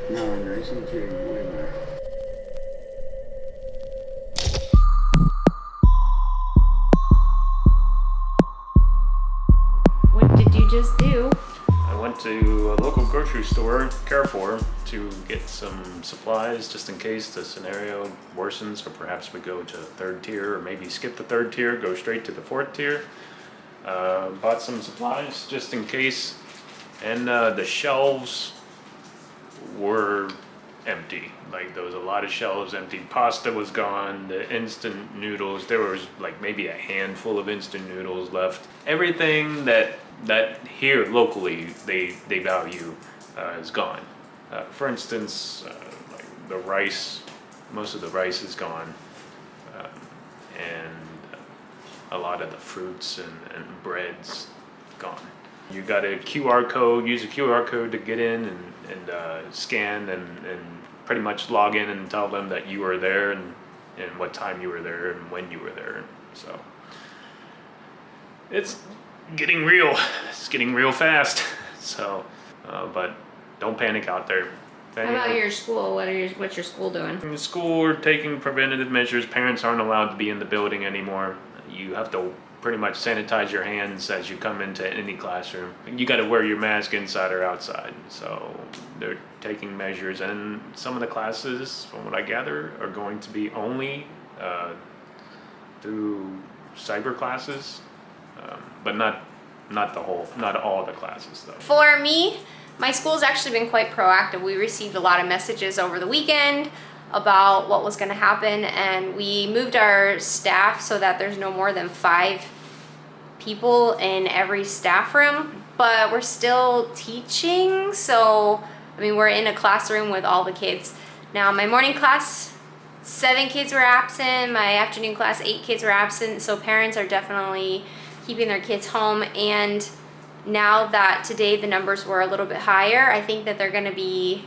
那男性界一位吗？ What did you just do? I went to a local grocery store, Carrefour, to get some supplies just in case the scenario worsens, or perhaps we go to third tier, or maybe skip the third tier, go straight to the fourth tier. Bought some supplies just in case, and the shelves were empty. Like there was a lot of shelves empty. Pasta was gone, the instant noodles, there was like maybe a handful of instant noodles left. Everything that here locally they value is gone. For instance, like the rice, most of the rice is gone, and a lot of the fruits and breads gone. You got a QR code, use a QR code to get in and scan and pretty much log in and tell them that you were there and what time you were there and when you were there. So it's getting real. It's getting real fast. So, but don't panic out there. How about your school? What's your school doing? In school, we're taking preventative measures. Parents aren't allowed to be in the building anymore. You have to pretty much sanitize your hands as you come into any classroom. You got to wear your mask inside or outside. So they're taking measures, and some of the classes, from what I gather, are going to be only through cyber classes, but not all the classes though. For me, my school's actually been quite proactive. We received a lot of messages over the weekend about what was going to happen, and we moved our staff so that there's no more than 5 people in every staff room, but we're still teaching. So I mean, we're in a classroom with all the kids. Now my morning class, 7 kids were absent. My afternoon class, 8 kids were absent. So parents are definitely keeping their kids home, and now that today the numbers were a little bit higher, I think that they're going to be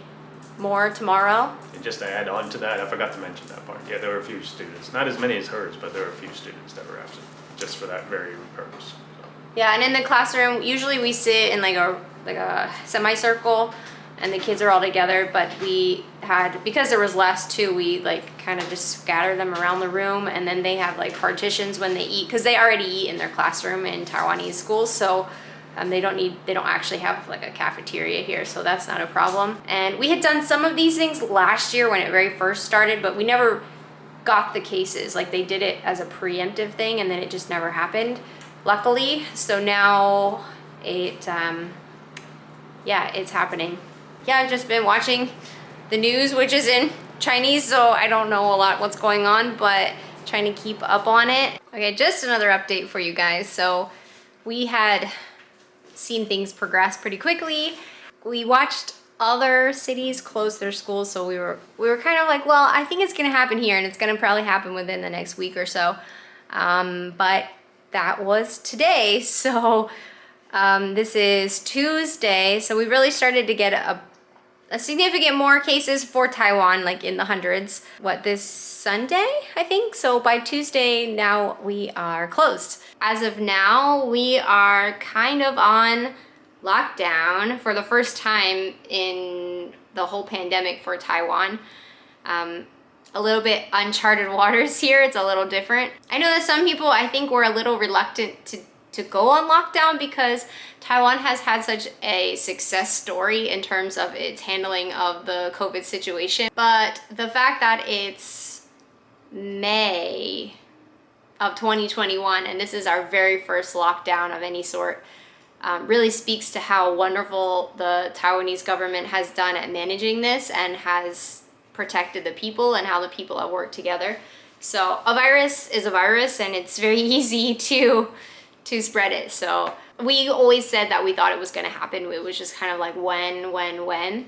more tomorrow. And just to add on to that, I forgot to mention that part. Yeah, there were a few students, not as many as hers, but there were a few students that were absent just for that very purpose. So. Yeah, and in the classroom, usually we sit in like a semicircle, and the kids are all together. But we had, because there was less too, we like kind of just scatter them around the room, and then they have like partitions when they eat, because they already eat in their classroom in Taiwanese schools. So they don't actually have like a cafeteria here, so that's not a problem. And we had done some of these things last year when it very first started, but we never got the cases. Like they did it as a preemptive thing, and then it just never happened, luckily. So now it's happening. Yeah, I've just been watching the news, which is in Chinese, so I don't know a lot what's going on, but trying to keep up on it. Okay, just another update for you guys. So we had seen things progress pretty quickly. We watched other cities close their schools, so we were kind of like, well, I think it's gonna happen here, and it's gonna probably happen within the next week or so. But that was today, so this is Tuesday, so we really started to get a significant more cases for Taiwan, like in the hundreds. This Sunday, I think? So by Tuesday, now we are closed. As of now, we are kind of on lockdown for the first time in the whole pandemic for Taiwan. A little bit uncharted waters here. It's a little different. I know that some people, I think, were a little reluctant to go on lockdown because Taiwan has had such a success story in terms of its handling of the COVID situation. But the fact that it's May of 2021 and this is our very first lockdown of any sort really speaks to how wonderful the Taiwanese government has done at managing this and has protected the people and how the people have worked together. So a virus is a virus, and it's very easy to spread it. So we always said that we thought it was going to happen. It was just kind of like when.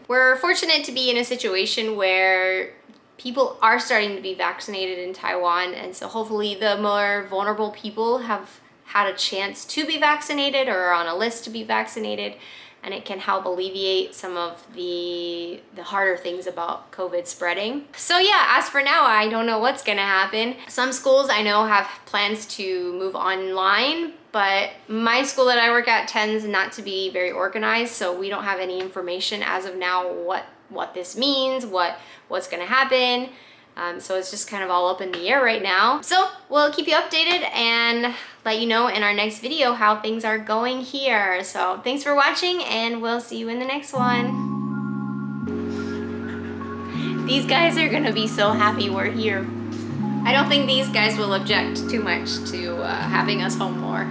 We're fortunate to be in a situation where people are starting to be vaccinated in Taiwan, and so hopefully the more vulnerable people have had a chance to be vaccinated or are on a list to be vaccinated, and it can help alleviate some of the harder things about COVID spreading. So yeah, as for now, I don't know what's gonna happen. Some schools I know have plans to move online, but my school that I work at tends not to be very organized, so we don't have any information as of now what what this means, what's gonna happen. So it's just kind of all up in the air right now. So we'll keep you updated and let you know in our next video how things are going here. So thanks for watching and we'll see you in the next one. These guys are gonna be so happy we're here. I don't think these guys will object too much to having us home more.